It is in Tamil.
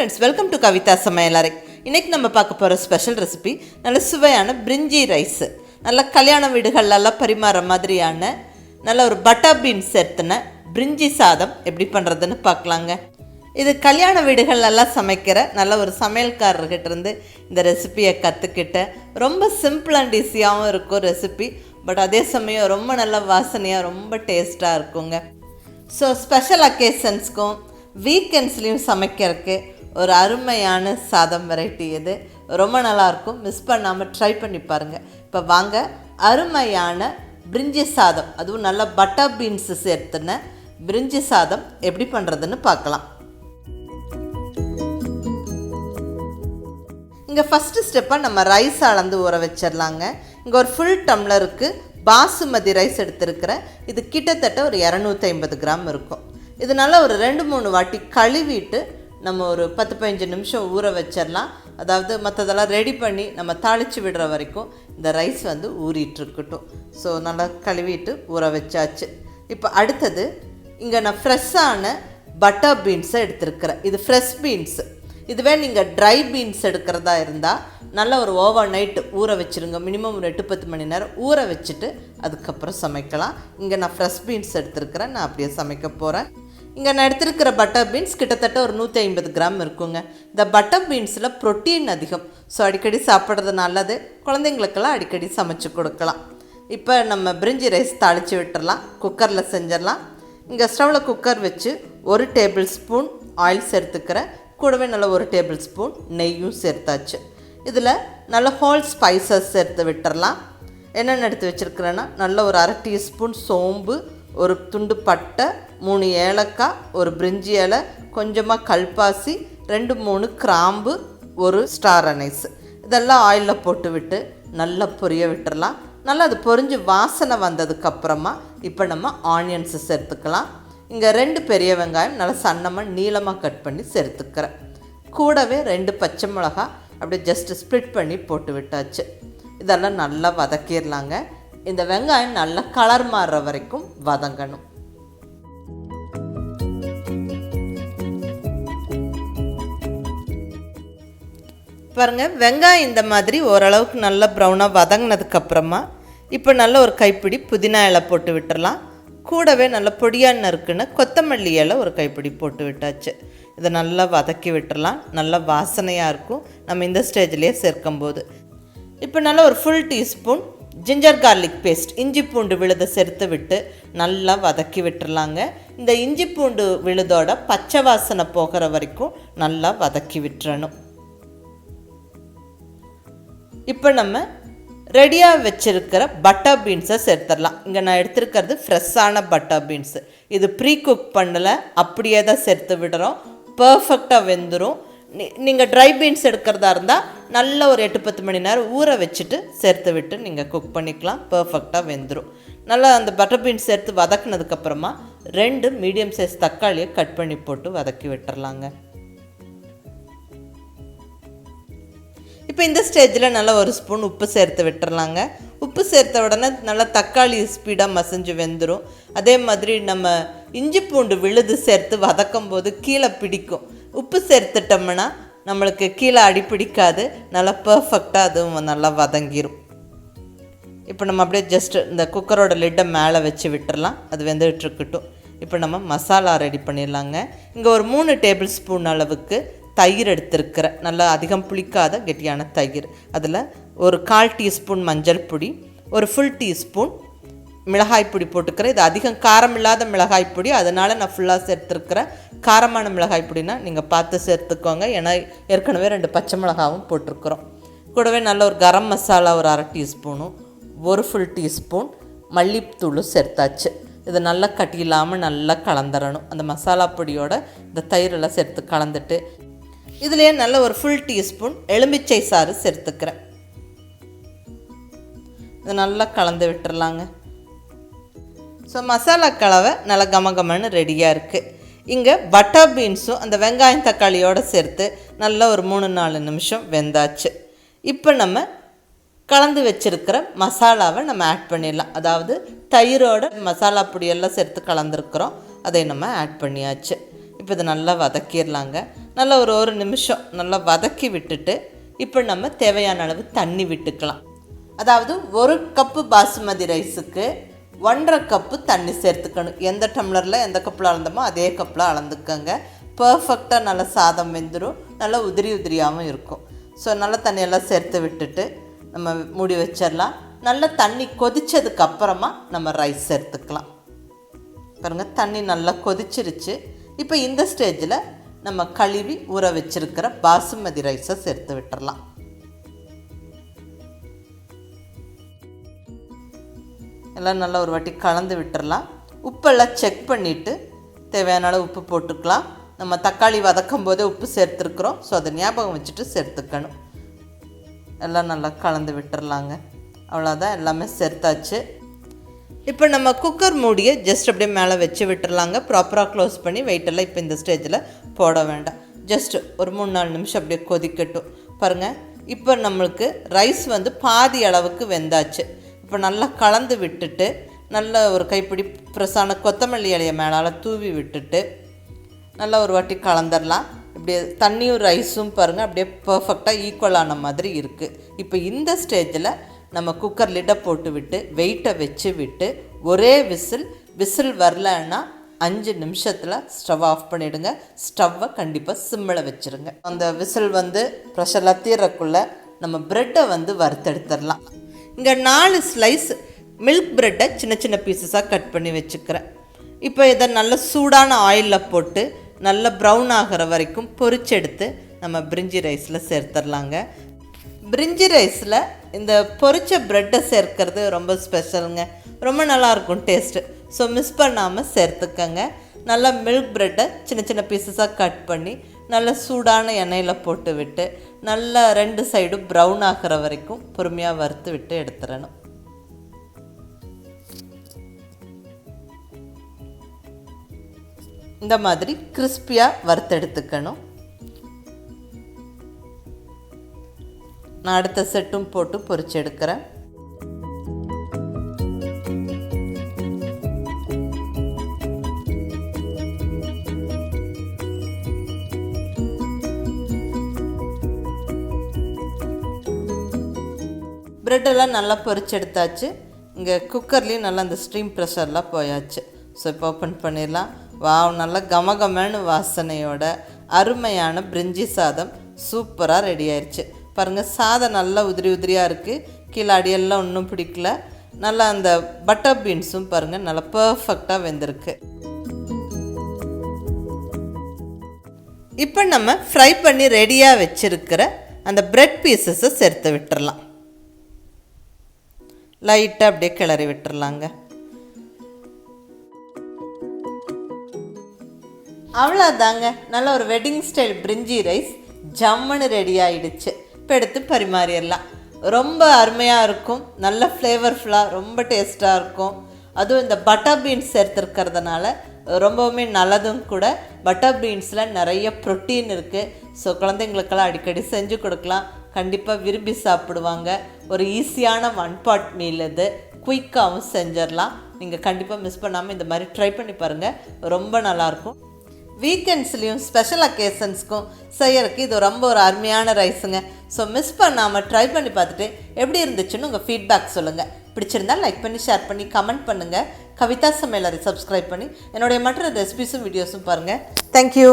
Friends, welcome to Kavithasamayalarai. இன்றைக்கி நம்ம பார்க்க போகிற ஸ்பெஷல் ரெசிபி நல்ல சுவையான பிரிஞ்சி ரைஸு. நல்ல கல்யாண வீடுகளெல்லாம் பரிமாற மாதிரியான நல்ல ஒரு பட்டர் பீன்ஸ் சேர்த்துன பிரிஞ்சி சாதம் எப்படி பண்ணுறதுன்னு பார்க்கலாங்க. இது கல்யாண வீடுகளெல்லாம் சமைக்கிற நல்ல ஒரு சமையல்காரர்கிட்ட இருந்து இந்த ரெசிபியை கற்றுக்கிட்ட ரொம்ப சிம்பிள் அண்ட் ஈஸியாகவும் இருக்கும் ரெசிபி. பட் அதே சமயம் ரொம்ப நல்ல வாசனையாக ரொம்ப டேஸ்ட்டாக இருக்குங்க. ஸோ ஸ்பெஷல் அக்கேஷன்ஸ்க்கும் வீக்கெண்ட்ஸ்லேயும் சமைக்கிறதுக்கு ஒரு அருமையான சாதம் வெரைட்டி இது. ரொம்ப நல்லாயிருக்கும், மிஸ் பண்ணாமல் ட்ரை பண்ணி பாருங்கள். இப்போ வாங்க அருமையான பிரிஞ்சி சாதம், அதுவும் நல்ல பட்டர் பீன்ஸு சேர்த்துன பிரிஞ்சி சாதம் எப்படி பண்ணுறதுன்னு பார்க்கலாம். இங்கே ஃபஸ்ட்டு ஸ்டெப்பாக நம்ம ரைஸ் அளந்து ஊற வச்சிடலாங்க. இங்கே ஒரு ஃபுல் டம்ளருக்கு பாசுமதி ரைஸ் எடுத்துருக்கிறேன். இது கிட்டத்தட்ட ஒரு 250 கிராம் இருக்கும். இது நல்லா ஒரு 2-3 வாட்டி கழுவிட்டு நம்ம ஒரு 10-15 நிமிஷம் ஊற வச்சிடலாம். அதாவது மற்றதெல்லாம் ரெடி பண்ணி நம்ம தாளித்து விடுற வரைக்கும் இந்த ரைஸ் வந்து ஊறிட்டுருக்கட்டும். ஸோ நல்லா கழுவிட்டு ஊற வச்சாச்சு. இப்போ அடுத்தது இங்கே நான் ஃப்ரெஷ்ஷான பட்டர் பீன்ஸை எடுத்துருக்கிறேன். இது ஃப்ரெஷ் பீன்ஸு. இதுவே நீங்கள் ட்ரை பீன்ஸ் எடுக்கிறதா இருந்தால் நல்லா ஒரு ஓவர் நைட்டு ஊற வச்சுருங்க. மினிமம் ஒரு 8-10 மணி நேரம் ஊற வச்சுட்டு அதுக்கப்புறம் சமைக்கலாம். இங்கே நான் ஃப்ரெஷ் பீன்ஸ் எடுத்துருக்கிறேன், நான் அப்படியே சமைக்க போகிறேன். இங்கே நான் எடுத்துருக்கிற பட்டர் பீன்ஸ் கிட்டத்தட்ட ஒரு 150 கிராம் இருக்குங்க. இந்த பட்டர் பீன்ஸில் ப்ரோட்டீன் அதிகம். ஸோ அடிக்கடி சாப்பிட்றது நல்லது. குழந்தைங்களுக்கெல்லாம் அடிக்கடி சமைச்சு கொடுக்கலாம். இப்போ நம்ம பிரிஞ்சி ரைஸ் தாளித்து விட்டுடலாம். குக்கரில் செஞ்சிடலாம். இங்கே ஸ்டவ்வில் குக்கர் வச்சு 1 டேபிள் ஸ்பூன் ஆயில் சேர்த்துக்கிறேன். கூடவே நல்ல 1 டேபிள் ஸ்பூன் நெய்யும் சேர்த்தாச்சு. இதில் நல்ல ஹோல் ஸ்பைசஸ் சேர்த்து விட்டுடலாம். என்னென்ன எடுத்து வச்சுருக்கிறேன்னா நல்ல ஒரு 1/2 டீஸ்பூன் சோம்பு, ஒரு துண்டு பட்டை, 3 ஏலக்காய், ஒரு பிரிஞ்சி இலை, கொஞ்சமாக கல்பாசி, 2-3 கிராம்பு, ஒரு ஸ்டார் அனைஸ். இதெல்லாம் ஆயிலில் போட்டு விட்டு நல்லா பொரிய விட்டுடலாம். நல்லா அது பொரிஞ்சு வாசனை வந்ததுக்கப்புறமா இப்போ நம்ம ஆனியன்ஸு சேர்த்துக்கலாம். இங்கே 2 பெரிய வெங்காயம் நல்லா சன்னமாக நீளமாக கட் பண்ணி சேர்த்துக்கிறேன். கூடவே 2 பச்சை மிளகாய் அப்படியே ஜஸ்ட்டு ஸ்ப்ளிட் பண்ணி போட்டு விட்டாச்சு. இதெல்லாம் நல்லா வதக்கிடலாங்க. இந்த வெங்காயம் நல்லா கலர் மாறுற வரைக்கும் வதங்கணும். பாருங்கள், வெங்காயம் இந்த மாதிரி ஓரளவுக்கு நல்லா ப்ரௌனாக வதங்கினதுக்கப்புறமா இப்போ நல்ல ஒரு கைப்பிடி புதினா இலை போட்டு விட்டுடலாம். கூடவே நல்ல பொடியாக நறுக்குன்னு கொத்தமல்லி இலை ஒரு கைப்பிடி போட்டு விட்டாச்சு. இதை நல்லா வதக்கி விட்டுடலாம். நல்லா வாசனையாக இருக்கும் நம்ம இந்த ஸ்டேஜ்லேயே சேர்க்கும்போது. இப்போ நல்லா ஒரு full teaspoon ginger garlic paste, இஞ்சி பூண்டு விழுதை சேர்த்து விட்டு நல்லா வதக்கி விட்டுடலாங்க. இந்த இஞ்சி பூண்டு விழுதோட பச்சை வாசனை போகிற வரைக்கும் நல்லா வதக்கி விட்டுறணும். இப்போ நம்ம ரெடியாக வச்சுருக்கிற பட்டர் பீன்ஸை சேர்த்துடலாம். இங்கே நான் எடுத்துருக்கிறது ஃப்ரெஷ்ஷான பட்டர் பீன்ஸு. இது ப்ரீ குக் பண்ணலை, அப்படியே தான் சேர்த்து விடுறோம். பர்ஃபெக்டாக வெந்துடும். நீங்கள் ட்ரை பீன்ஸ் எடுக்கிறதா இருந்தால் நல்ல ஒரு 8-10 மணி நேரம் ஊற வச்சுட்டு சேர்த்து விட்டு நீங்கள் குக் பண்ணிக்கலாம். பர்ஃபெக்டாக வெந்துடும். நல்லா அந்த பட்டர் பீன்ஸ் சேர்த்து வதக்கினதுக்கப்புறமா 2 மீடியம் சைஸ் தக்காளியை கட் பண்ணி போட்டு வதக்கி விட்டுறலாங்க. இப்போ இந்த ஸ்டேஜில் நல்லா 1 ஸ்பூன் உப்பு சேர்த்து விட்டுறலாங்க. உப்பு சேர்த்த உடனே நல்லா தக்காளி ஸ்பீடாக மசிஞ்சு வெந்துடும். அதே மாதிரி நம்ம இஞ்சி பூண்டு விழுது சேர்த்து வதக்கும் போது கீழே பிடிக்கும். உப்பு சேர்த்துட்டோம்னா நம்மளுக்கு கீழே அடிப்பிடிக்காது. நல்லா பர்ஃபெக்டாக அதுவும் நல்லா வதங்கிடும். இப்போ நம்ம அப்படியே ஜஸ்ட் இந்த குக்கரோட லிட்டை மேலே வச்சு விட்டுறலாம். அது வெந்துகிட்ருக்கட்டும். இப்போ நம்ம மசாலா ரெடி பண்ணிடலாங்க. இங்கே ஒரு 3 டேபிள் ஸ்பூன் அளவுக்கு தயிர் எடுத்துருக்கிறேன். நல்லா அதிகம் புளிக்காத கெட்டியான தயிர். அதில் ஒரு 1/4 டீஸ்பூன் மஞ்சள் பொடி, ஒரு ஃபுல் டீஸ்பூன் மிளகாய் பொடி போட்டுக்கிறேன். இது அதிகம் காரம் இல்லாத மிளகாய் பொடி, அதனால் நான் ஃபுல்லாக சேர்த்துருக்கிறேன். காரமான மிளகாய் பொடினா நீங்கள் பார்த்து சேர்த்துக்கோங்க. ஏன்னா ஏற்கனவே 2 பச்சை மிளகாவும் போட்டிருக்கிறோம். கூடவே நல்ல ஒரு கரம் மசாலா ஒரு 1/2 டீஸ்பூனும், ஒரு ஃபுல் டீஸ்பூன் மல்லித்தூளும் சேர்த்தாச்சு. இதை நல்லா கட்டி இல்லாமல் நல்லா கலந்துடணும். அந்த மசாலா பொடியோட இந்த தயிரெல்லாம் சேர்த்து கலந்துட்டு இதுலேயே நல்ல ஒரு ஃபுல் டீஸ்பூன் எலுமிச்சை சாறு சேர்த்துக்கிறேன். இதை நல்லா கலந்து விட்டுறலாங்க. ஸோ மசாலா கலவை நல்லா கமகமன்னு ரெடியாக இருக்குது. இங்கே பட்டர் பீன்ஸும் அந்த வெங்காயம் தக்காளியோடு சேர்த்து நல்லா ஒரு 3-4 நிமிஷம் வெந்தாச்சு. இப்போ நம்ம கலந்து வச்சுருக்கிற மசாலாவை நம்ம ஆட் பண்ணிடலாம். அதாவது தயிரோட மசாலா பொடியெல்லாம் சேர்த்து கலந்துருக்குறோம், அதை நம்ம ஆட் பண்ணியாச்சு. இப்போ இதை நல்லா வதக்கிடலாங்க. நல்லா ஒரு நிமிஷம் நல்லா வதக்கி விட்டுட்டு இப்போ நம்ம தேவையான அளவு தண்ணி விட்டுக்கலாம். அதாவது 1 கப்பு பாசுமதி ரைஸுக்கு 1.5 கப்பு தண்ணி சேர்த்துக்கணும். எந்த டம்ளரில் எந்த கப்பில் அளந்தோமோ அதே கப்பில் அளந்துக்கோங்க. பர்ஃபெக்டாக நல்லா சாதம் வெந்துடும், நல்லா உதிரியாகவும் இருக்கும். ஸோ நல்லா தண்ணியெல்லாம் சேர்த்து விட்டுட்டு நம்ம மூடி வச்சிடலாம். நல்லா தண்ணி கொதித்ததுக்கப்புறமா நம்ம ரைஸ் சேர்த்துக்கலாம். பாருங்கள், தண்ணி நல்லா கொதிச்சிருச்சு. இப்போ இந்த ஸ்டேஜில் நம்ம கழுவி ஊற வச்சிருக்கிற பாசுமதி ரைஸை சேர்த்து விட்டுடலாம். எல்லாம் நல்லா ஒரு வாட்டி கலந்து விட்டுடலாம். உப்பெல்லாம் செக் பண்ணிவிட்டு தேவையான அளவு உப்பு போட்டுக்கலாம். நம்ம தக்காளி வதக்கும் போதே உப்பு சேர்த்துருக்குறோம். ஸோ அதை ஞாபகம் வச்சுட்டு சேர்த்துக்கணும். எல்லாம் நல்லா கலந்து விட்டுடலாங்க. அவ்வளோதான், எல்லாமே சேர்த்தாச்சு. இப்போ நம்ம குக்கர் மூடியை ஜஸ்ட் அப்படியே மேலே வச்சு விட்டுடலாங்க. ப்ராப்பராக க்ளோஸ் பண்ணி வெயிட்டெல்லாம் இப்போ இந்த ஸ்டேஜில் போட வேண்டாம். ஜஸ்ட் ஒரு 3-4 நிமிஷம் அப்படியே கொதிக்கட்டும். பாருங்கள், இப்போ நம்மளுக்கு ரைஸ் வந்து பாதி அளவுக்கு வெந்தாச்சு. இப்போ நல்லா கலந்து விட்டுட்டு நல்ல ஒரு கைப்பிடி ஃப்ரெஷ்ஷான கொத்தமல்லி இலையை மேலால் தூவி விட்டுட்டு நல்லா ஒரு வாட்டி கலந்துடலாம். இப்படியே தண்ணியும் ரைஸும் பாருங்கள் அப்படியே பர்ஃபெக்டாக ஈக்குவலான மாதிரி இருக்குது. இப்போ இந்த ஸ்டேஜில் நம்ம குக்கர் லிட்டை போட்டு விட்டு வெயிட்டை வச்சு விட்டு ஒரே விசில் வரலன்னா 5 நிமிஷத்தில் ஸ்டவ் ஆஃப் பண்ணிவிடுங்க. ஸ்டவ்வை கண்டிப்பாக சிம்மில் வச்சுருங்க. அந்த விசில் வந்து ப்ரெஷர்லாம் தீரக்குள்ளே நம்ம ப்ரெட்டை வந்து வறுத்தெடுத்துடலாம். இங்கே 4 ஸ்லைஸ் மில்க் ப்ரெட்டை சின்ன பீசஸாக கட் பண்ணி வச்சுக்கிறேன். இப்போ இதை நல்ல சூடான ஆயிலில் போட்டு நல்ல ப்ரௌன் ஆகிற வரைக்கும் பொரிச்செடுத்து நம்ம பிரிஞ்சி ரைஸில் சேர்த்துடலாங்க. பிரிஞ்சி ரைஸில் இந்த பொரிச்ச ப்ரெட்டை சேர்க்கறது ரொம்ப ஸ்பெஷலுங்க. ரொம்ப நல்லாயிருக்கும் டேஸ்ட்டு. ஸோ மிஸ் பண்ணாமல் சேர்த்துக்கங்க. நல்லா மில்க் ப்ரெட்டை சின்ன பீசஸாக கட் பண்ணி நல்ல சூடான எண்ணெயில் போட்டு விட்டு நல்லா 2 சைடும் ப்ரௌன் ஆகிற வரைக்கும் பொறுமையாக வறுத்து விட்டு எடுத்துடணும். இந்த மாதிரி கிறிஸ்பியாக வறுத்தெடுத்துக்கணும். நான் அடுத்த செட்டும் போட்டு பொரிச்சு எடுக்கிறேன். ப்ரெட்டெல்லாம் நல்லா பொரிச்சு எடுத்தாச்சு. இங்கே குக்கர்லேயும் நல்லா அந்த ஸ்டீம் ப்ரெஷர்லாம் போயாச்சு. ஸோ இப்போ ஓப்பன் பண்ணிடலாம். வாவ், நல்லா கமகமன்னு வாசனையோட அருமையான பிரிஞ்சி சாதம் சூப்பராக ரெடி ஆயிடுச்சு. பாருங்கள், சாதம் நல்லா உதிரியாக இருக்குது. கீழே அடியெல்லாம் ஒன்றும் பிடிக்கல. நல்லா அந்த பட்டர் பீன்ஸும் பாருங்கள் நல்லா பர்ஃபெக்டாக வெந்திருக்கு. இப்போ நம்ம ஃப்ரை பண்ணி ரெடியாக வச்சுருக்கிற அந்த பிரெட் பீசஸை சேர்த்து விட்டுறலாம். லைட்டாக அப்படியே கிளறி விட்டுறலாங்க. அவ்வளோதாங்க, நல்ல ஒரு வெட்டிங் ஸ்டைல் பிரிஞ்சி ரைஸ் ஜம்முன்னு ரெடி ஆகிடுச்சு. இப்போ எடுத்து பரிமாறிடலாம். ரொம்ப அருமையாக இருக்கும், நல்ல ஃப்ளேவர்ஃபுல்லாக, ரொம்ப டேஸ்ட்டாக இருக்கும். அதுவும் இந்த பட்டர் பீன்ஸ் சேர்த்துருக்கிறதுனால ரொம்பவுமே நல்லதும் கூட. பட்டர் பீன்ஸில் நிறைய ப்ரோட்டீன் இருக்குது. ஸோ குழந்தைங்களுக்கெல்லாம் அடிக்கடி செஞ்சு கொடுக்கலாம், கண்டிப்பாக விரும்பி சாப்பிடுவாங்க. ஒரு ஈஸியான 1 பாட் மீல் இது, குயிக்காகவும் செஞ்சிடலாம். நீங்கள் கண்டிப்பாக மிஸ் பண்ணாமல் இந்த மாதிரி ட்ரை பண்ணி பாருங்கள், ரொம்ப நல்லாயிருக்கும். வீக்கெண்ட்ஸ்லேயும் ஸ்பெஷல் அக்கேஷன்ஸ்க்கும் செய்யறதுக்கு இது ரொம்ப ஒரு அருமையான ரைஸுங்க. ஸோ மிஸ் பண்ணாமல் ட்ரை பண்ணி பார்த்துட்டு எப்படி இருந்துச்சுன்னு உங்கள் ஃபீட்பேக் சொல்லுங்கள். பிடிச்சிருந்தால் லைக் பண்ணி, ஷேர் பண்ணி, கமெண்ட் பண்ணுங்கள். கவிதா சமையலறை சப்ஸ்கிரைப் பண்ணி என்னுடைய மற்ற ரெசிபிஸும் வீடியோஸும் பாருங்கள். தேங்க்யூ.